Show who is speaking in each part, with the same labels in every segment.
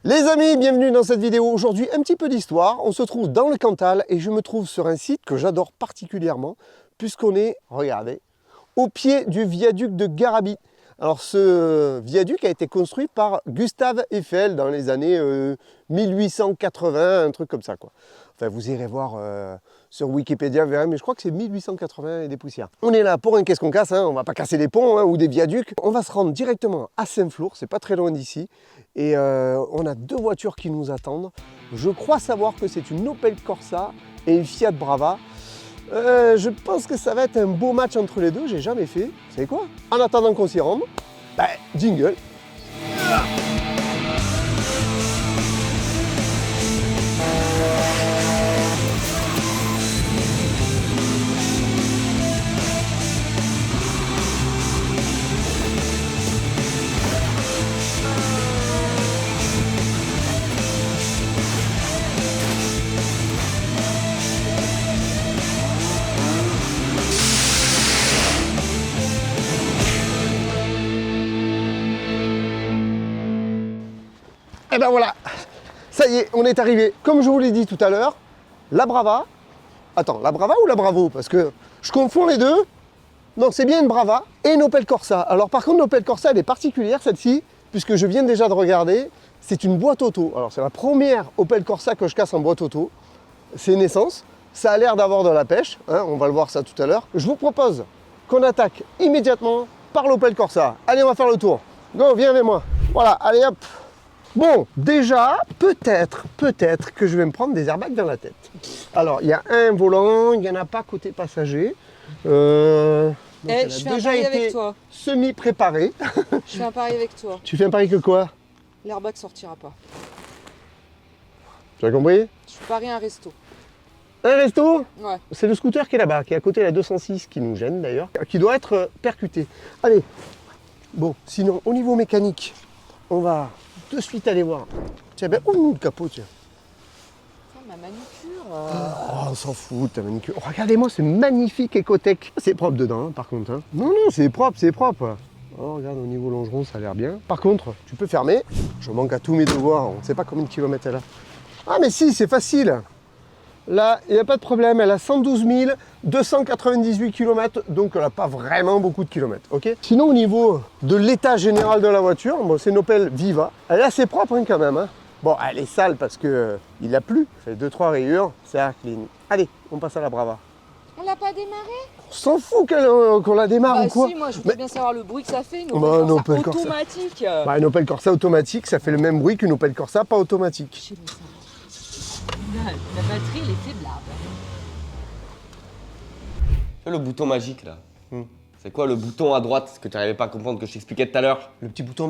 Speaker 1: Les amis, bienvenue dans cette vidéo. Aujourd'hui, un petit peu d'histoire. On se trouve dans le Cantal et je me trouve sur un site que j'adore particulièrement puisqu'on est, regardez, au pied du viaduc de Garabit. Alors ce viaduc a été construit par Gustave Eiffel dans les années 1880, un truc comme ça quoi. Enfin vous irez voir sur Wikipédia, vous verrez, mais je crois que c'est 1880 et des poussières. On est là pour un qu'est-ce qu'on casse, hein. On va pas casser des ponts hein, ou des viaducs. On va se rendre directement à Saint-Flour, c'est pas très loin d'ici. Et on a deux voitures qui nous attendent. Je crois savoir que c'est une Opel Corsa et une Fiat Brava. Je pense que ça va être un beau match entre les deux, j'ai jamais fait. Vous savez quoi? En attendant qu'on s'y rende, jingle. Et ben voilà, ça y est, on est arrivé. Comme je vous l'ai dit tout à l'heure, la Brava. Attends, la Brava ou la Bravo? Parce que je confonds les deux. Non, c'est bien une Brava et une Opel Corsa. Alors par contre, l'Opel Corsa, elle est particulière, celle-ci, puisque je viens déjà de regarder. C'est une boîte auto. Alors c'est la première Opel Corsa que je casse en boîte auto. C'est une essence. Ça a l'air d'avoir de la pêche. Hein, on va le voir ça tout à l'heure. Je vous propose qu'on attaque immédiatement par l'Opel Corsa. Allez, on va faire le tour. Go, viens avec moi. Voilà, allez hop. Bon, déjà, peut-être que je vais me prendre des airbags dans la tête. Alors, il y a un volant, il n'y en a pas côté passager.
Speaker 2: Je fais un pari avec toi.
Speaker 1: Semi-préparé.
Speaker 2: Je fais un pari avec toi.
Speaker 1: Tu fais un pari que quoi?
Speaker 2: L'airbag sortira pas.
Speaker 1: Tu as compris?
Speaker 2: Je parie un resto.
Speaker 1: Un resto?
Speaker 2: Ouais.
Speaker 1: C'est le scooter qui est là-bas, qui est à côté de la 206, qui nous gêne d'ailleurs, qui doit être percuté. Allez, bon, sinon, au niveau mécanique, on va de suite aller voir. Tiens, ben, ouvre-nous le capot, tiens.
Speaker 2: Ma manucure.
Speaker 1: Oh, on s'en fout, ta manicure. Oh, regardez-moi, c'est magnifique Ecotech. C'est propre dedans, hein, par contre. Hein. Non, c'est propre, c'est propre. Oh, regarde, au niveau longeron, ça a l'air bien. Par contre, tu peux fermer. Je manque à tous mes devoirs. On ne sait pas combien de kilomètres elle a. Ah, mais si, c'est facile. Là, il n'y a pas de problème. Elle a 112 298 km, donc elle n'a pas vraiment beaucoup de kilomètres. Ok. Sinon, au niveau de l'état général de la voiture, bon, c'est une Opel Viva. Elle est assez propre hein, quand même. Hein. Bon, elle est sale parce que il a plu. Ça fait 2-3 rayures. C'est clean. Allez, on passe à la Brava.
Speaker 2: On l'a pas démarré?
Speaker 1: On s'en fout qu'on la démarre ou quoi.
Speaker 2: Si, moi je voudrais bien savoir le bruit que ça fait. Une
Speaker 1: Opel
Speaker 2: Corsa
Speaker 1: Corsa
Speaker 2: automatique.
Speaker 1: Une Opel Corsa automatique, ça fait le même bruit qu'une Opel Corsa pas automatique.
Speaker 2: Je sais pas ça. La batterie, elle est faiblable.
Speaker 3: Le bouton magique là. C'est quoi le bouton à droite? Ce que tu n'arrivais pas à comprendre que je t'expliquais tout à l'heure.
Speaker 1: Le petit bouton...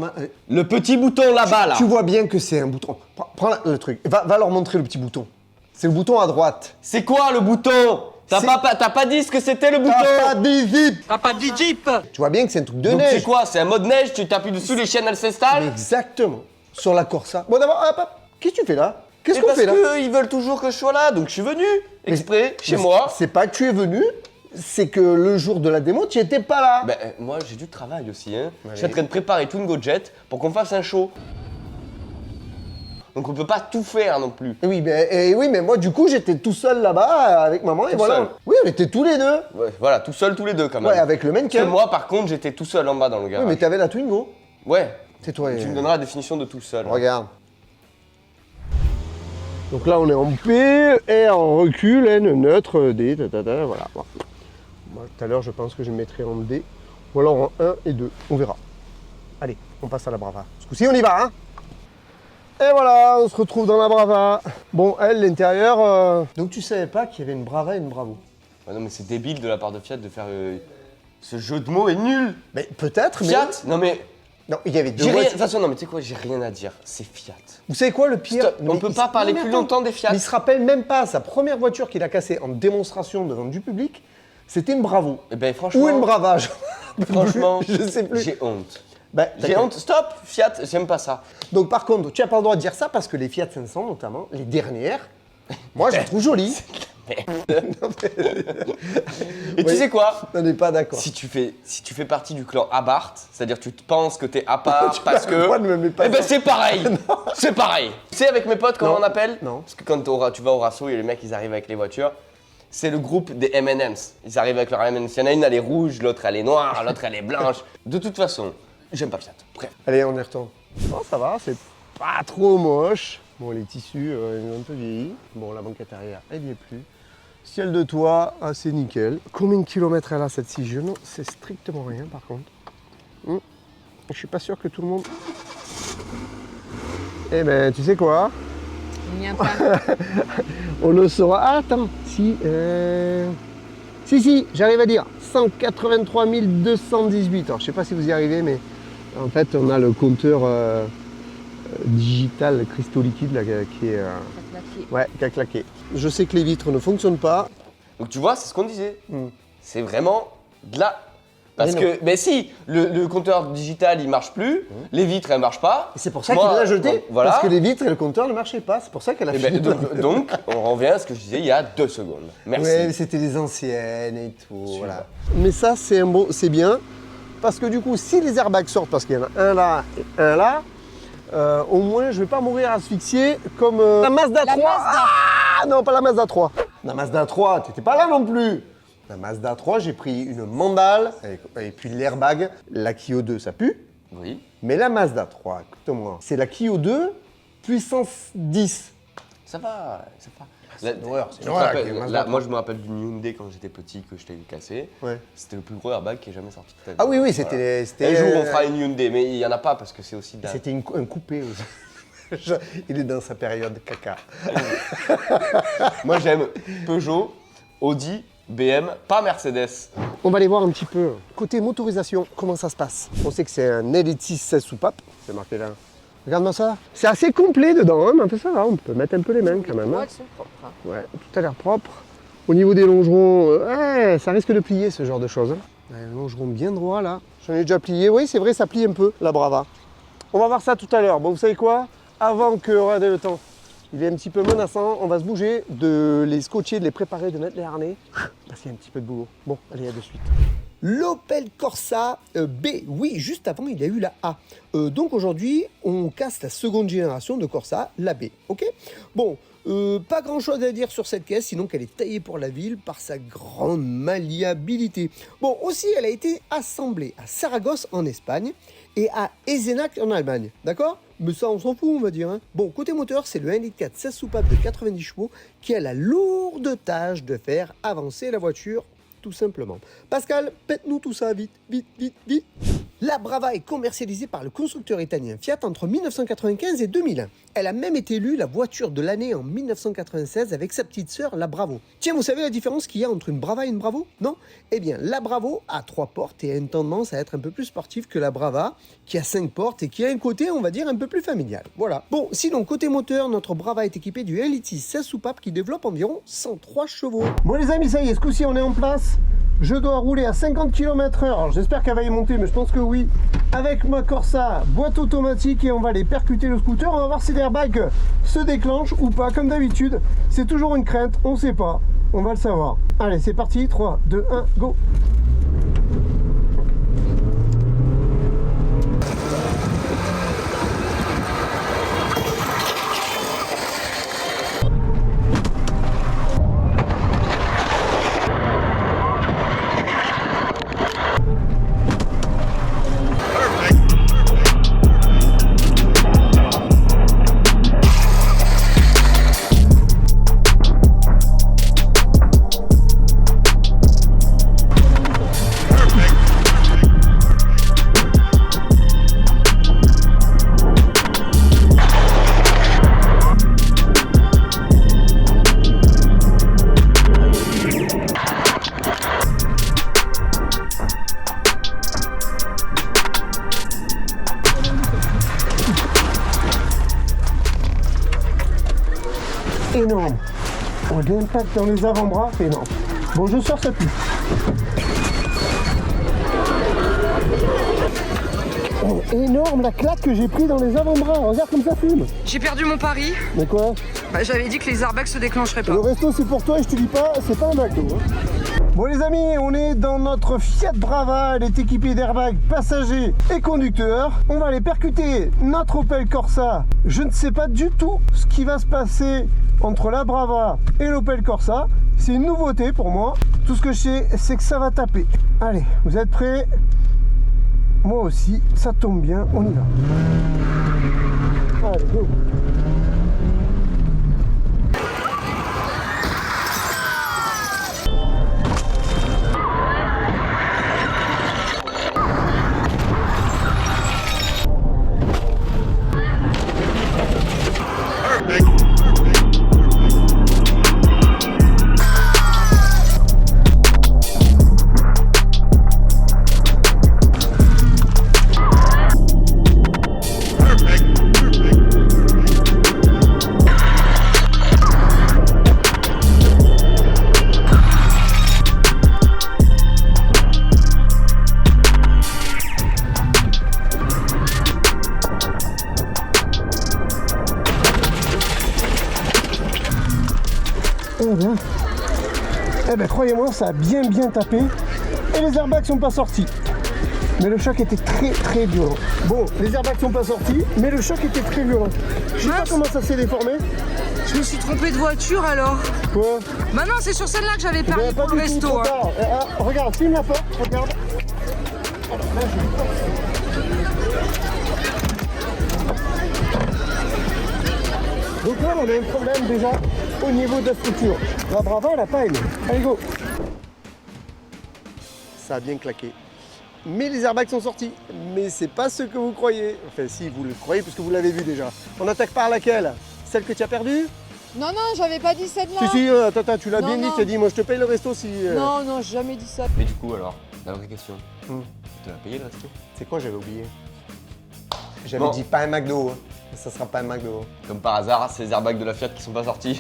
Speaker 3: Le petit bouton là-bas là.
Speaker 1: Tu vois bien que c'est un bouton. Prends le truc. Va leur montrer le petit bouton. C'est le bouton à droite.
Speaker 3: C'est quoi le bouton? T'as pas dit ce que c'était le bouton?
Speaker 1: T'as pas dit zip.
Speaker 3: T'as pas dit Jeep.
Speaker 1: Tu vois bien que c'est un truc de
Speaker 3: Donc
Speaker 1: neige.
Speaker 3: c'est quoi? C'est un mode neige? Tu t'appuies dessus, les chaînes elles s'installent?
Speaker 1: Exactement. Sur la Corsa. Bon d'abord, hop. Qu'est-ce que tu fais là? Qu'est-ce qu'on fait là?
Speaker 3: Parce qu'ils veulent toujours que je sois là, donc je suis venu exprès chez moi.
Speaker 1: C'est pas que tu es venu, c'est que le jour de la démo, tu étais pas là.
Speaker 3: Ben moi j'ai du travail aussi hein. Ouais. Je suis en train de préparer Twingo Jet pour qu'on fasse un show. Donc on peut pas tout faire non plus.
Speaker 1: Oui, mais moi du coup j'étais tout seul là-bas avec maman et
Speaker 3: tout
Speaker 1: voilà.
Speaker 3: Seul.
Speaker 1: Oui, on était tous les deux.
Speaker 3: Ouais, voilà, tout seul tous les deux quand même.
Speaker 1: Ouais, avec le mannequin.
Speaker 3: Moi par contre j'étais tout seul en bas dans le garage.
Speaker 1: Oui, mais t'avais la Twingo.
Speaker 3: Ouais.
Speaker 1: C'est toi.
Speaker 3: Tu me donneras la définition de tout seul.
Speaker 1: Regarde. Donc là on est en P, R en recul, N neutre, D, voilà. Moi tout à l'heure je pense que je me mettrai en D, ou alors en 1 et 2, on verra. Allez, on passe à la Brava. Ce coup-ci on y va, hein. Et voilà, on se retrouve dans la Brava. Bon, elle, l'intérieur... Donc tu savais pas qu'il y avait une Brava et une Bravo?
Speaker 3: Ouais, non mais c'est débile de la part de Fiat de faire... Ce jeu de mots est nul.
Speaker 1: Mais peut-être, mais...
Speaker 3: Fiat? Non mais...
Speaker 1: Non, il y avait deux
Speaker 3: De
Speaker 1: voitures.
Speaker 3: toute façon, non mais tu sais quoi, j'ai rien à dire. C'est Fiat.
Speaker 1: Vous savez quoi le pire?
Speaker 3: Stop. On peut pas parler plus longtemps des Fiat.
Speaker 1: Mais il se rappelle même pas, sa première voiture qu'il a cassée en démonstration devant du public, c'était une Bravo.
Speaker 3: Eh ben franchement...
Speaker 1: Ou une Bravage.
Speaker 3: Franchement,
Speaker 1: je sais plus.
Speaker 3: J'ai honte.
Speaker 1: J'ai
Speaker 3: honte. Stop, Fiat, j'aime pas ça.
Speaker 1: Donc par contre, tu n'as pas le droit de dire ça parce que les Fiat 500 notamment, les dernières, moi je les trouve jolies.
Speaker 3: Et tu sais quoi?
Speaker 1: On n'est pas d'accord.
Speaker 3: Si tu fais partie du clan Abarth, c'est-à-dire tu penses que t'es à part parce que.
Speaker 1: Moi, ne me mets pas
Speaker 3: Eh ben
Speaker 1: ça.
Speaker 3: c'est pareil! C'est pareil! Tu sais avec mes potes comment
Speaker 1: Non.
Speaker 3: on appelle?
Speaker 1: Non.
Speaker 3: Parce que quand tu vas au Rasso, il y a les mecs ils arrivent avec les voitures. C'est le groupe des M&M's. Ils arrivent avec leurs M&M's. Il y en a une elle est rouge, l'autre elle est noire, l'autre elle est blanche. De toute façon, j'aime pas le chat. Bref.
Speaker 1: Allez, on y retourne. Oh, ça va, c'est pas trop moche. Bon, les tissus, ils ont un peu vieilli. Bon, la banquette arrière, elle y est plus. Ciel de toit, assez nickel. Combien de kilomètres elle a cette scie? Je ne sais strictement rien par contre. Je suis pas sûr que tout le monde... Eh ben, tu sais quoi?
Speaker 2: Il n'y a pas.
Speaker 1: On le saura. Ah, attends, si... Si, j'arrive à dire. 183 218. Alors, je sais pas si vous y arrivez, mais en fait, on a le compteur digital cristaux liquides là, qui est... Ouais, qui a claqué. Je sais que les vitres ne fonctionnent pas.
Speaker 3: Donc tu vois, c'est ce qu'on disait.
Speaker 1: Hmm.
Speaker 3: C'est vraiment de la. Parce
Speaker 1: Mais
Speaker 3: que, mais si, le compteur digital il marche plus, les vitres elles marchent pas.
Speaker 1: Et c'est pour ça
Speaker 3: Moi,
Speaker 1: qu'il l'a jeté.
Speaker 3: donc, voilà.
Speaker 1: Parce que les vitres et le compteur ne marchaient pas. C'est pour ça qu'elle a
Speaker 3: Eh ben,
Speaker 1: fini.
Speaker 3: donc, on revient à ce que je disais il y a 2 secondes. Merci.
Speaker 1: Ouais, c'était les anciennes et tout. Voilà. Mais ça, c'est c'est bien. Parce que du coup, si les airbags sortent, parce qu'il y en a un là et un là, au moins je vais pas mourir asphyxié comme la Mazda 3. Ah non, pas la Mazda 3. La Mazda 3, t'étais pas là non plus. La Mazda 3, j'ai pris une mandale et puis l'airbag. La Clio 2, ça pue.
Speaker 3: Oui.
Speaker 1: Mais la Mazda 3, écoute-moi, c'est la Clio 2 puissance 10.
Speaker 3: Ça va, ça va.
Speaker 1: C'est une horreur, c'est
Speaker 3: tu
Speaker 1: une
Speaker 3: te
Speaker 1: horreur,
Speaker 3: rappelles-
Speaker 1: avec les Mazda
Speaker 3: là,
Speaker 1: 3.
Speaker 3: moi je me rappelle d'une Hyundai quand j'étais petit que je t'ai cassé.
Speaker 1: Ouais.
Speaker 3: C'était le plus gros airbag qui est jamais sorti de ta vie.
Speaker 1: Ah oui,
Speaker 3: Voilà.
Speaker 1: c'était...
Speaker 3: Un jour on fera une Hyundai, mais il y en a pas parce que c'est aussi de la-
Speaker 1: C'était un coupé aussi. Il est dans sa période caca.
Speaker 3: Moi j'aime Peugeot, Audi, BM, pas Mercedes.
Speaker 1: On va aller voir un petit peu côté motorisation, comment ça se passe. On sait que c'est un L6 16 soupapes, c'est marqué là. Regarde-moi ça. C'est assez complet dedans, hein, mais un peu ça va, on peut mettre un peu les mains quand même.
Speaker 2: Les
Speaker 1: Hein.
Speaker 2: poils sont propres. Hein.
Speaker 1: Ouais, tout a l'air propre. Au niveau des longerons, ouais, ça risque de plier ce genre de choses. Hein. Ouais, un longeron bien droit là. J'en ai déjà plié, oui c'est vrai, ça plie un peu, la Brava. On va voir ça tout à l'heure. Bon, vous savez quoi? Avant que, regardez le temps, il est un petit peu menaçant, on va se bouger, de les scotcher, de les préparer, de mettre les harnais, parce qu'il y a un petit peu de boulot. Bon, allez, à de suite. L'Opel Corsa B, oui, juste avant il y a eu la A. Donc aujourd'hui, on casse la seconde génération de Corsa, la B, ok? Bon, pas grand chose à dire sur cette caisse, sinon qu'elle est taillée pour la ville par sa grande malléabilité. Bon, aussi, elle a été assemblée à Saragosse en Espagne et à Eisenach en Allemagne, d'accord? Mais ça, on s'en fout, on va dire. Hein. Bon, côté moteur, c'est le 1,4 litre 16 soupapes de 90 chevaux qui a la lourde tâche de faire avancer la voiture, tout simplement. Pascal, pète-nous tout ça vite, vite, vite, vite. La Brava est commercialisée par le constructeur italien Fiat entre 1995 et 2001. Elle a même été élue la voiture de l'année en 1996 avec sa petite sœur, la Bravo. Tiens, vous savez la différence qu'il y a entre une Brava et une Bravo? Non? Eh bien, la Bravo a 3 portes et a une tendance à être un peu plus sportive que la Brava, qui a 5 portes et qui a un côté, on va dire, un peu plus familial. Voilà. Bon, sinon, côté moteur, notre Brava est équipée du 1,6 litre 16 soupapes qui développe environ 103 chevaux. Bon les amis, ça y est, ce coup-ci, on est en place. Je dois rouler à 50 km/h. Alors j'espère qu'elle va y monter, mais je pense que oui. Avec ma Corsa, boîte automatique, et on va aller percuter le scooter. On va voir si l'airbag se déclenche ou pas. Comme d'habitude, c'est toujours une crainte, on ne sait pas. On va le savoir. Allez, c'est parti. 3, 2, 1, go. Énorme. Oh, l'impact dans les avant-bras, c'est énorme. Bon, je sors, ça pue. Énorme la claque que j'ai pris dans les avant-bras. Regarde comme ça fume.
Speaker 4: J'ai perdu mon pari.
Speaker 1: Mais quoi?
Speaker 4: Bah, j'avais dit que les airbags se déclencheraient pas.
Speaker 1: Le resto c'est pour toi et je te dis pas, c'est pas un McDo. Hein. Bon les amis, on est dans notre Fiat Brava, elle est équipée d'airbags passagers et conducteurs. On va aller percuter notre Opel Corsa. Je ne sais pas du tout ce qui va se passer entre la Brava et l'Opel Corsa. C'est une nouveauté pour moi. Tout ce que je sais, c'est que ça va taper. Allez, vous êtes prêts? Moi aussi, ça tombe bien, on y va. Allez, go. Eh ben croyez-moi, ça a bien tapé et les airbags sont pas sortis. Mais le choc était très violent. Bon, les airbags sont pas sortis, mais le choc était très violent. Je sais pas comment ça s'est déformé.
Speaker 4: Je me suis trompée de voiture alors.
Speaker 1: Quoi?
Speaker 4: Bah non, c'est sur celle-là que j'avais
Speaker 1: Ben,
Speaker 4: parié
Speaker 1: pas
Speaker 4: pour le
Speaker 1: du tout,
Speaker 4: resto.
Speaker 1: trop
Speaker 4: Hein.
Speaker 1: tard. Regarde, filme la porte, regarde. Alors, là, donc là, on a un problème déjà au niveau de la structure. La Brava, elle a pas aimé. Allez, go. Ça a bien claqué. Mais les airbags sont sortis. Mais c'est pas ce que vous croyez. Enfin, si, vous le croyez puisque vous l'avez vu déjà. On attaque par laquelle? Celle que tu as perdue?
Speaker 5: Non, non, j'avais pas dit celle-là.
Speaker 1: Si, attends, tu l'as
Speaker 5: Non,
Speaker 1: bien dit.
Speaker 5: non.
Speaker 1: Tu as dit, moi je te paye le resto si.
Speaker 5: Non, non, j'ai jamais dit ça.
Speaker 3: Mais du coup, alors, la vraie question,
Speaker 1: Hmm.
Speaker 3: tu l'as payé le resto?
Speaker 1: C'est quoi, j'avais oublié? J'avais
Speaker 3: Bon.
Speaker 1: dit pas un McDo. Hein. Ça sera pas un McDo.
Speaker 3: Comme par hasard, c'est les airbags de la Fiat qui sont pas sortis.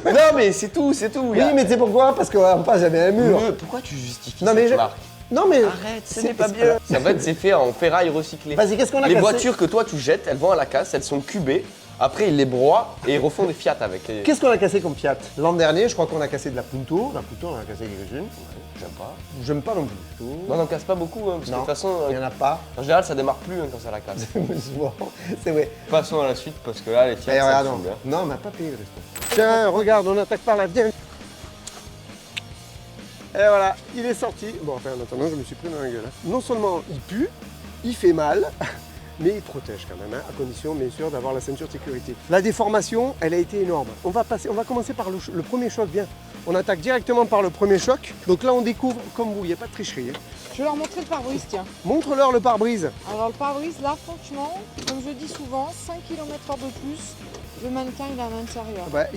Speaker 3: Non, mais c'est tout, c'est tout.
Speaker 1: Oui, mais tu sais pourquoi? Parce qu'on passe jamais un mur.
Speaker 3: Pourquoi tu justifies
Speaker 1: Non,
Speaker 3: cette
Speaker 1: mais je-
Speaker 3: marque?
Speaker 1: Non, mais.
Speaker 3: Arrête, ce n'est pas bien. En fait, c'est fait en ferraille recyclée.
Speaker 1: Vas-y, qu'est-ce qu'on a
Speaker 3: Les
Speaker 1: cassé?
Speaker 3: voitures que toi tu jettes, elles vont à la casse, elles sont cubées. Après, ils les broient et ils refont des Fiat avec.
Speaker 1: Qu'est-ce qu'on a cassé comme Fiat? L'an dernier, je crois qu'on a cassé de la Punto. La Punto, on a cassé quelques-unes.
Speaker 3: J'aime pas.
Speaker 1: J'aime pas non plus.
Speaker 3: Non, on n'en casse pas beaucoup, hein, parce que de
Speaker 1: Non,
Speaker 3: toute façon,
Speaker 1: il n'y en a pas.
Speaker 3: en général, ça démarre plus hein, quand c'est à la casse.
Speaker 1: Souvent, c'est vrai.
Speaker 3: Passons à la suite, parce que là, les Fiat,
Speaker 1: Eh,
Speaker 3: ça
Speaker 1: regarde,
Speaker 3: me saoule, hein.
Speaker 1: non, on n'a pas payé le resto. Tiens, regarde, on attaque par là, viens. Et voilà, il est sorti. Bon, enfin, en attendant, je me suis pris dans la gueule. Hein. Non seulement il pue, il fait mal, mais il protège quand même, hein, à condition, bien sûr, d'avoir la ceinture de sécurité. La déformation, elle a été énorme. On va commencer par le premier choc, viens. On attaque directement par le premier choc. Donc là, on découvre, comme vous, il n'y a pas de tricherie. Hein.
Speaker 5: Je vais leur montrer le pare-brise, tiens.
Speaker 1: Montre-leur le pare-brise.
Speaker 5: Alors, le pare-brise, là, franchement, comme je dis souvent, 5 km/h de plus, le mannequin, il est à l'intérieur.
Speaker 1: Ouais,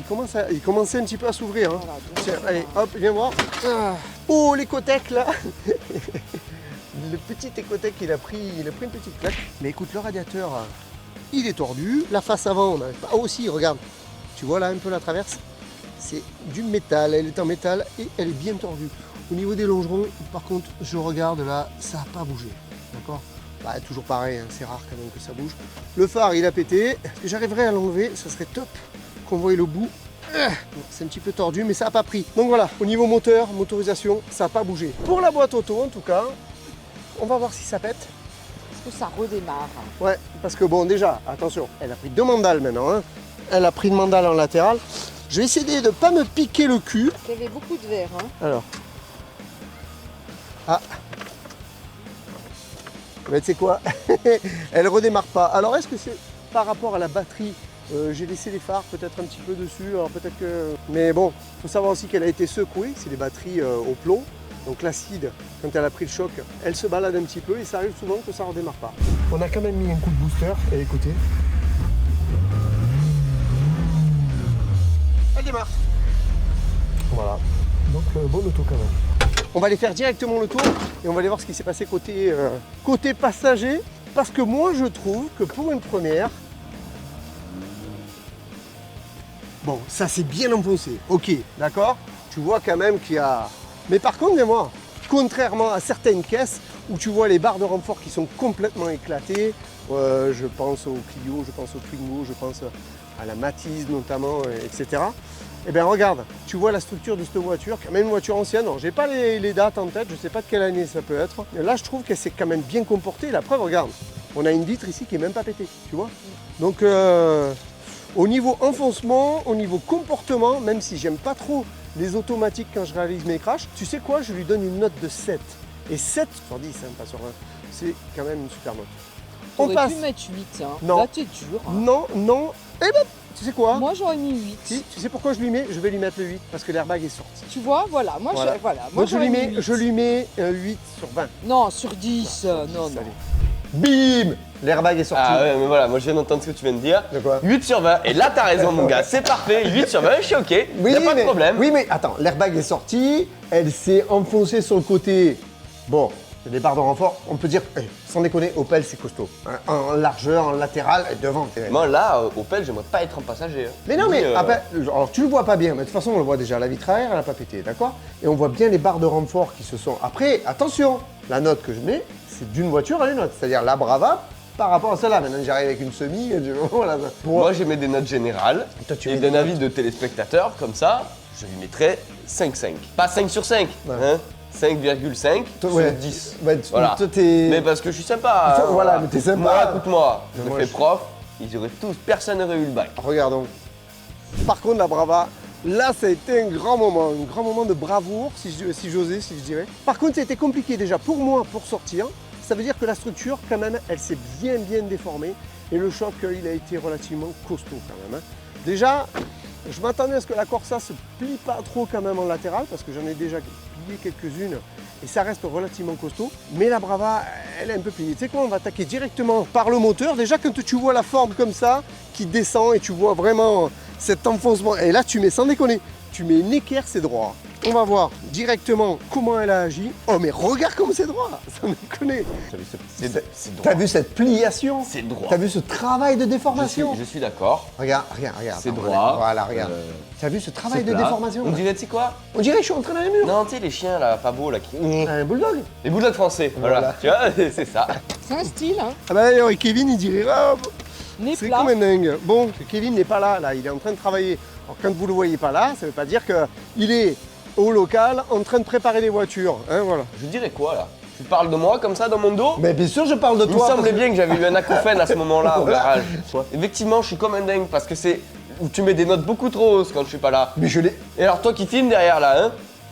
Speaker 1: il commençait un petit peu à s'ouvrir. Hein.
Speaker 5: Voilà, bien
Speaker 1: Tiens,
Speaker 5: sûr.
Speaker 1: allez, hop, viens voir. Ah. Oh, l'écotec là. Le petit écotec, il a pris une petite claque. Mais écoute, le radiateur, il est tordu. La face avant, on n'arrive pas. Ah, aussi, regarde. Tu vois là un peu la traverse? C'est du métal. Elle est en métal et elle est bien tordue. Au niveau des longerons, par contre, je regarde là, ça n'a pas bougé. D'accord? Bah, toujours pareil, hein, c'est rare quand même que ça bouge. Le phare, il a pété. Est-ce que j'arriverai à l'enlever? Ça serait top qu'on voie le bout. C'est un petit peu tordu, mais ça n'a pas pris. Donc voilà, au niveau moteur, motorisation, ça n'a pas bougé. Pour la boîte auto, en tout cas, on va voir si ça pète.
Speaker 5: Est-ce que ça redémarre?
Speaker 1: Ouais, parce que bon, déjà, attention, elle a pris 2 mandales maintenant. Hein. Elle a pris une mandale en latéral. Je vais essayer de ne pas me piquer le cul.
Speaker 5: Il y avait beaucoup de verre, hein.
Speaker 1: Alors. Ah. Mais tu sais quoi? Elle redémarre pas. Alors est-ce que c'est par rapport à la batterie? J'ai laissé les phares peut-être un petit peu dessus. Alors peut-être que. Mais bon, il faut savoir aussi qu'elle a été secouée. C'est des batteries au plomb. Donc l'acide, quand elle a pris le choc, elle se balade un petit peu et ça arrive souvent que ça ne redémarre pas. On a quand même mis un coup de booster. Et écoutez. Elle démarre. Voilà. Donc bon auto quand même. On va aller faire directement le tour et on va aller voir ce qui s'est passé côté passager. Parce que moi je trouve que pour une première, bon, ça s'est bien enfoncé. Ok, d'accord? Tu vois quand même qu'il y a... Mais par contre, viens voir, contrairement à certaines caisses, où tu vois les barres de renfort qui sont complètement éclatées. Je pense au Clio, je pense au Twingo, je pense à la Matiz notamment, etc. Et bien regarde, tu vois la structure de cette voiture, quand même une voiture ancienne. Alors, j'ai pas les dates en tête, je sais pas de quelle année ça peut être. Mais là, je trouve qu'elle s'est quand même bien comportée. La preuve, regarde, on a une vitre ici qui est même pas pétée, tu vois. Donc, au niveau enfoncement, au niveau comportement, même si j'aime pas trop les automatiques quand je réalise mes crashs, tu sais quoi, je lui donne une note de 7. Et 7 sur 10, hein, pas sur 20. C'est quand même une super note. On
Speaker 5: T'aurais
Speaker 1: passe.
Speaker 5: pu mettre 8. Hein.
Speaker 1: Non.
Speaker 5: Là, t'es dur. Hein.
Speaker 1: Non, non. Eh ben, tu sais quoi?
Speaker 5: Moi, j'aurais mis 8.
Speaker 1: Si, tu sais pourquoi je lui mets? Je vais lui mettre le 8 parce que l'airbag est sorti.
Speaker 5: Tu vois, voilà. Moi,
Speaker 1: Voilà.
Speaker 5: Moi,
Speaker 1: Donc
Speaker 5: j'aurais mis 8.
Speaker 1: je lui mets un 8 sur 20.
Speaker 5: Non, sur 10. Non.
Speaker 1: Allez. Bim! L'airbag est sorti.
Speaker 3: Ah ouais, mais voilà, moi je viens d'entendre ce que tu viens de dire.
Speaker 1: De quoi?
Speaker 3: 8 sur 20. Et là, t'as raison, mon gars, c'est parfait. 8 sur 20, je suis ok. Y a pas de problème.
Speaker 1: Oui, mais attends, l'airbag est sorti, elle s'est enfoncée sur le côté. Bon, il y a des barres de renfort, on peut dire, sans déconner, Opel c'est costaud. Hein, en largeur, en latéral, et devant.
Speaker 3: Moi là, Opel, j'aimerais pas être un passager. Hein.
Speaker 1: Mais non,
Speaker 3: Je
Speaker 1: mais
Speaker 3: dis,
Speaker 1: après, alors tu le vois pas bien, mais de toute façon on le voit déjà, la vitre arrière elle n'a pas pété, d'accord? Et on voit bien les barres de renfort qui se sont. Après, attention, la note que je mets, c'est d'une voiture à une autre, c'est-à-dire la Brava par rapport à celle-là. Maintenant j'arrive avec une semi, et voilà.
Speaker 3: Moi, j'ai mis des notes générales.
Speaker 1: Toi, tu
Speaker 3: Et
Speaker 1: mets des
Speaker 3: d'un avis de téléspectateur, comme ça, je lui mettrais 5,5. Pas 5 sur 5,
Speaker 1: Ouais.
Speaker 3: hein 5,5 sur
Speaker 1: Ouais.
Speaker 3: 10.
Speaker 1: Bah,
Speaker 3: Voilà.
Speaker 1: toi, t'es.
Speaker 3: Mais parce que je suis sympa.
Speaker 1: Toi,
Speaker 3: hein,
Speaker 1: voilà, mais t'es sympa.
Speaker 3: Moi, écoute-moi,
Speaker 1: Mais
Speaker 3: je
Speaker 1: moi,
Speaker 3: fais
Speaker 1: je-
Speaker 3: prof, ils auraient tous, personne n'aurait eu le bac.
Speaker 1: Regardons. Par contre, la Brava, là, ça a été un grand moment de bravoure, si j'osais, si je dirais. Par contre, ça a été compliqué déjà pour moi pour sortir. Ça veut dire que la structure, quand même, elle s'est bien déformée. Et le choc, il a été relativement costaud quand même. Hein. Déjà, je m'attendais à ce que la Corsa se plie pas trop quand même en latéral, parce que j'en ai déjà plié quelques-unes. Et ça reste relativement costaud. Mais la Brava, elle est un peu pliée. Tu sais quoi, on va attaquer directement par le moteur. Déjà, quand tu vois la forme comme ça, qui descend et tu vois vraiment cet enfoncement. Et là, tu mets, sans déconner, tu mets une équerre, c'est droit. On va voir directement comment elle a agi. Oh, mais regarde comme c'est droit, sans déconner.
Speaker 3: C'est droit.
Speaker 1: T'as vu cette pliation?
Speaker 3: C'est droit.
Speaker 1: T'as vu ce travail de déformation?
Speaker 3: Je suis d'accord.
Speaker 1: Regarde.
Speaker 3: C'est
Speaker 1: Attends,
Speaker 3: droit.
Speaker 1: Voilà, regarde.
Speaker 3: C'est
Speaker 1: T'as vu ce travail de
Speaker 3: plat.
Speaker 1: déformation?
Speaker 3: On dirait, tu sais quoi?
Speaker 1: On dirait que je suis entré dans les murs.
Speaker 3: Non, tu sais, les chiens là, pas beaux là, qui.
Speaker 1: Un bulldog.
Speaker 3: Les bulldogs français, voilà. Tu vois, c'est ça.
Speaker 5: C'est un style. Hein.
Speaker 1: Ah bah d'ailleurs, Kevin, il dirait, ah,
Speaker 5: Nez
Speaker 1: c'est
Speaker 5: plat.
Speaker 1: comme un dingue. Bon, Kevin n'est pas là, il est en train de travailler. Alors quand vous le voyez pas là, ça veut pas dire qu'il est au local en train de préparer les voitures. Hein, voilà.
Speaker 3: Je dirais quoi là? Tu parles de moi comme ça dans mon dos?
Speaker 1: Mais bien sûr, je parle de
Speaker 3: Il me
Speaker 1: toi.
Speaker 3: semblait bien que j'avais eu un acouphène à ce moment-là au
Speaker 1: Voilà.
Speaker 3: garage.
Speaker 1: Quoi?
Speaker 3: Effectivement, je suis comme un dingue parce que c'est où tu mets des notes beaucoup trop hautes quand je suis pas là.
Speaker 1: Mais je l'ai.
Speaker 3: Et alors toi qui filmes derrière là, hein,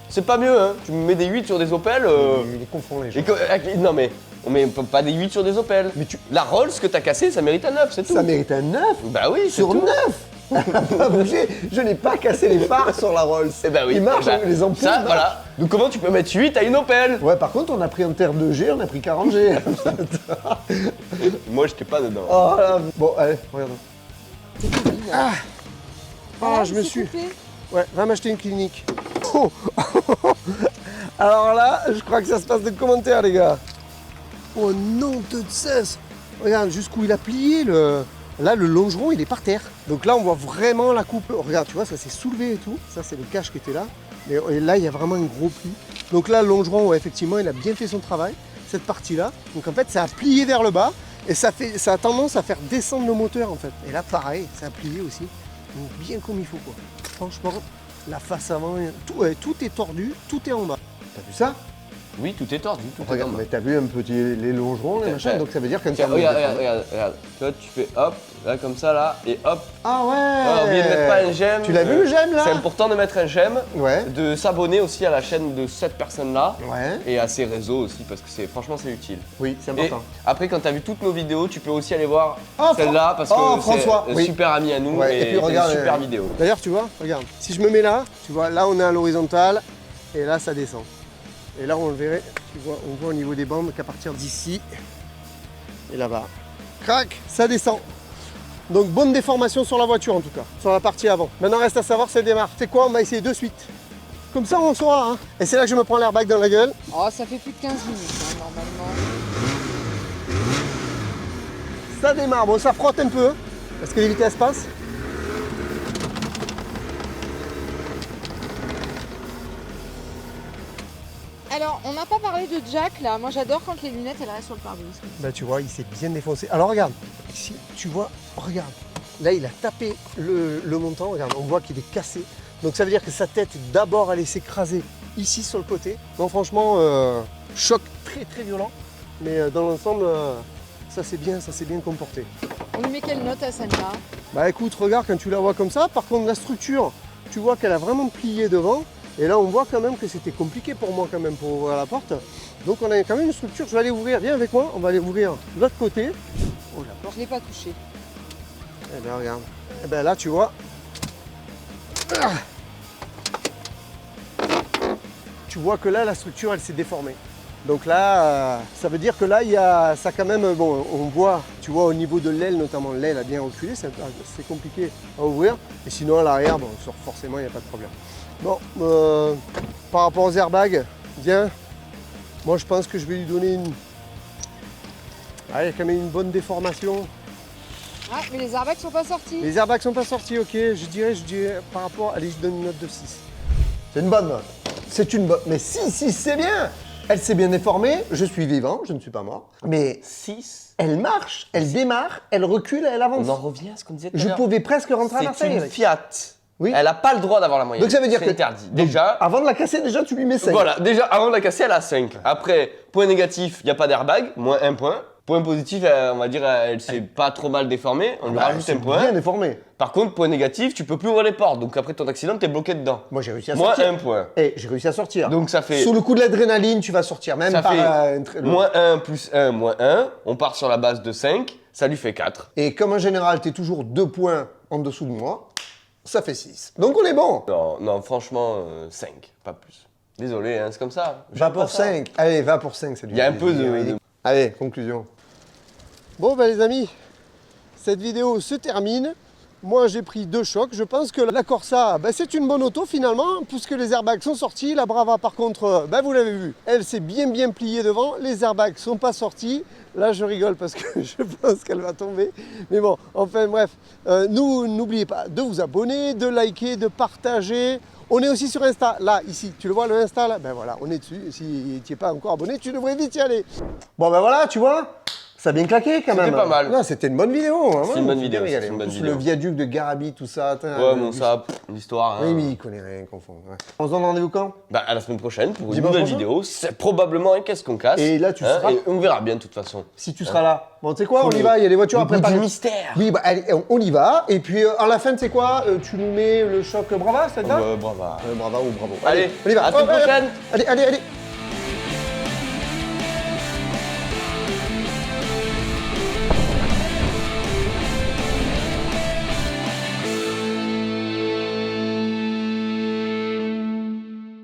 Speaker 3: c'est pas mieux, hein. Tu me mets des 8 sur des Opel.
Speaker 1: Il confond les gens.
Speaker 3: Non mais on met pas des 8 sur des Opel.
Speaker 1: Mais tu-
Speaker 3: La Rolls que t'as cassée, ça mérite un 9, c'est tout.
Speaker 1: Ça mérite un 9
Speaker 3: Bah oui, c'est
Speaker 1: sur
Speaker 3: tout.
Speaker 1: 9. Elle n'a pas bougé. Je n'ai pas cassé les phares sur la Rolls.
Speaker 3: Eh ben oui.
Speaker 1: Il marche,
Speaker 3: eh ben,
Speaker 1: les ampoules.
Speaker 3: Ça,
Speaker 1: marchent.
Speaker 3: voilà. Donc comment tu peux mettre 8 à une Opel?
Speaker 1: Ouais, par contre, on a pris un terre 2G, on a pris 40G.
Speaker 3: Moi, j'étais pas dedans.
Speaker 1: Oh là. Bon, allez, regarde.
Speaker 5: C'est Kevin.
Speaker 1: Ah,
Speaker 5: Voilà,
Speaker 1: je
Speaker 5: il
Speaker 1: me
Speaker 5: s'est
Speaker 1: suis.
Speaker 5: coupé.
Speaker 1: Ouais, va m'acheter une clinique. Oh. Alors là, je crois que ça se passe de commentaires, les gars. Oh non de cesse. Regarde jusqu'où il a plié le. Là, le longeron, il est par terre. Donc là, on voit vraiment la coupe. Oh, regarde, tu vois, ça s'est soulevé et tout. Ça, c'est le cache qui était là. Et là, il y a vraiment un gros pli. Donc là, le longeron, ouais, effectivement, il a bien fait son travail. Cette partie-là. Donc en fait, ça a plié vers le bas. Et ça a tendance à faire descendre le moteur, en fait. Et là, pareil, ça a plié aussi. Donc bien comme il faut, quoi. Franchement, la face avant, tout est tordu, tout est en bas. T'as vu ça?
Speaker 3: Oui, tout est tordu, tout est
Speaker 1: Regarde,
Speaker 3: en bas.
Speaker 1: mais t'as vu un petit les longerons, les machins,
Speaker 3: ouais.
Speaker 1: donc ça veut dire qu'un
Speaker 3: Tiens,
Speaker 1: terme de
Speaker 3: regarde,
Speaker 1: défense-
Speaker 3: regarde. Tu vois, tu fais hop, là comme ça, là, et hop.
Speaker 1: Ah ouais.
Speaker 3: Ah, oubliez de mettre pas un j'aime.
Speaker 1: Tu l'as vu le j'aime là?
Speaker 3: C'est important de mettre un j'aime,
Speaker 1: Ouais.
Speaker 3: de s'abonner aussi à la chaîne de cette personne-là
Speaker 1: Ouais.
Speaker 3: et à ses réseaux aussi parce que franchement c'est utile.
Speaker 1: Oui, c'est
Speaker 3: Et
Speaker 1: important.
Speaker 3: après quand tu as vu toutes nos vidéos, tu peux aussi aller voir
Speaker 1: Oh,
Speaker 3: celle-là parce que
Speaker 1: oh,
Speaker 3: c'est
Speaker 1: François,
Speaker 3: un
Speaker 1: oui.
Speaker 3: super ami à nous
Speaker 1: Ouais,
Speaker 3: et,
Speaker 1: et puis
Speaker 3: c'est
Speaker 1: regarde,
Speaker 3: une super vidéo.
Speaker 1: D'ailleurs, tu vois, regarde. Si je me mets là, tu vois, là on est à l'horizontale et là ça descend. Et là on le verrait, tu vois, on voit au niveau des bandes qu'à partir d'ici et là-bas, crac, ça descend. Donc bonne déformation sur la voiture en tout cas, sur la partie avant. Maintenant reste à savoir si elle démarre. C'est quoi, on va essayer de suite. Comme ça on saura. Hein. Et c'est là que je me prends l'airbag dans la gueule.
Speaker 5: Oh, ça fait plus de 15 minutes, hein, normalement.
Speaker 1: Ça démarre, bon ça frotte un peu, parce que les vitesses passent.
Speaker 5: Alors, Alors, on n'a pas parlé de Jack là. Moi, j'adore quand les lunettes elles restent sur le pare-brise.
Speaker 1: Bah tu vois, il s'est bien défoncé. Alors regarde, ici, tu vois, regarde. Là, il a tapé le montant, regarde, on voit qu'il est cassé. Donc ça veut dire que sa tête, d'abord, elle s'écraser ici sur le côté. Non, franchement, choc très très violent. Mais dans l'ensemble, ça s'est bien comporté.
Speaker 5: On lui met quelle note à celle-là?
Speaker 1: Bah écoute, regarde, quand tu la vois comme ça, par contre, la structure, tu vois qu'elle a vraiment plié devant. Et là, on voit quand même que c'était compliqué pour moi quand même pour ouvrir la porte. Donc on a quand même une structure, je vais aller ouvrir, viens avec moi, on va aller ouvrir de l'autre côté. Oh la porte.
Speaker 5: Je l'ai pas touché.
Speaker 1: Eh bien regarde, eh ben là tu vois, tu vois que là la structure elle s'est déformée. Donc là, ça veut dire que là il y a ça quand même, bon on voit, tu vois au niveau de l'aile notamment, l'aile a bien reculé, c'est compliqué à ouvrir. Et sinon à l'arrière, bon forcément il n'y a pas de problème. Bon, par rapport aux airbags, viens, moi je pense que je vais lui donner une... Ah, il y a quand même une bonne déformation.
Speaker 5: Ah, mais les airbags sont pas sortis.
Speaker 1: Les airbags sont pas sortis, ok, je dirais par rapport... Allez, je donne une note de 6. C'est une bonne note. C'est une bonne... Mais 6, c'est bien. Elle s'est bien déformée, je suis vivant, je ne suis pas mort. Mais
Speaker 3: 6.
Speaker 1: elle marche, elle démarre, elle recule, elle avance.
Speaker 3: On en revient à ce qu'on disait tout à
Speaker 1: Je
Speaker 3: l'heure.
Speaker 1: pouvais presque rentrer à
Speaker 3: C'est
Speaker 1: Marseille.
Speaker 3: une
Speaker 1: avec.
Speaker 3: Fiat.
Speaker 1: Oui.
Speaker 3: Elle n'a pas le droit d'avoir la moyenne.
Speaker 1: Donc ça veut dire
Speaker 3: c'est
Speaker 1: que...
Speaker 3: interdit.
Speaker 1: Donc,
Speaker 3: Déjà,
Speaker 1: avant de la casser, déjà tu lui mets 5.
Speaker 3: voilà, déjà avant de la casser, elle a 5. Après, point négatif, il n'y a pas d'airbag, moins 1 point. Point positif, on va dire, elle s'est pas trop mal déformée, on lui rajoute un point.
Speaker 1: Bien déformé.
Speaker 3: Par contre, point négatif, tu peux plus ouvrir les portes. Donc après ton accident, t'es bloqué dedans.
Speaker 1: Moi j'ai réussi à
Speaker 3: Moins
Speaker 1: sortir.
Speaker 3: 1 point.
Speaker 1: Et j'ai réussi à sortir.
Speaker 3: Donc ça fait
Speaker 1: Sous le coup de l'adrénaline, tu vas sortir, même
Speaker 3: Ça
Speaker 1: par
Speaker 3: fait moins 1 plus 1 moins 1. On part sur la base de 5, ça lui fait 4.
Speaker 1: Et comme en général, tu es toujours 2 points en dessous de moi, ça fait 6. Donc on est bon.
Speaker 3: Non, franchement, 5, pas plus. Désolé, hein, c'est comme ça.
Speaker 1: Va pour 5. Allez, va pour 5, c'est du
Speaker 3: Il y a un peu
Speaker 1: plaisir.
Speaker 3: de...
Speaker 1: Allez, conclusion. Bon, ben les amis, cette vidéo se termine. Moi, j'ai pris 2 chocs. Je pense que la Corsa, ben, c'est une bonne auto finalement, puisque les airbags sont sortis. La Brava, par contre, ben, vous l'avez vu, elle s'est bien pliée devant. Les airbags sont pas sortis. Là, je rigole parce que je pense qu'elle va tomber. Mais bon, enfin bref, n'oubliez pas de vous abonner, de liker, de partager. On est aussi sur Insta, là, ici, tu le vois le Insta là? Ben voilà, on est dessus. Si tu n'es pas encore abonné, tu devrais vite y aller. Bon ben voilà, tu vois, ça a bien claqué quand même.
Speaker 3: C'était pas mal.
Speaker 1: Non, c'était une bonne vidéo. Hein,
Speaker 3: C'est une bonne vidéo,
Speaker 1: Régalé.
Speaker 3: c'est une bonne
Speaker 1: En plus,
Speaker 3: vidéo.
Speaker 1: le viaduc de Garabi, tout ça.
Speaker 3: Ouais, bon, ça, l'histoire.
Speaker 1: Oui,
Speaker 3: Hein.
Speaker 1: mais il connaît rien, confond. Ouais. On se donne rendez-vous quand?
Speaker 3: Bah, à la semaine prochaine pour une
Speaker 1: Dimanche
Speaker 3: nouvelle
Speaker 1: prochain
Speaker 3: vidéo. C'est probablement un qu'est-ce qu'on casse.
Speaker 1: Et là, tu seras-
Speaker 3: Et on verra bien de toute façon.
Speaker 1: Si tu seras là. Bon, tu sais quoi, on y
Speaker 3: le-
Speaker 1: va, il y a des voitures
Speaker 3: le
Speaker 1: à
Speaker 3: goût
Speaker 1: préparer.
Speaker 3: du mystère.
Speaker 1: Oui, bah, allez, on y va. Et puis, à la fin, tu sais quoi, tu nous mets le choc Brava, c'est ça?
Speaker 3: Brava.
Speaker 1: Brava ou Bravo.
Speaker 3: Allez,
Speaker 1: on y va.
Speaker 3: à la semaine
Speaker 1: Oh,
Speaker 3: prochaine.
Speaker 1: Allez.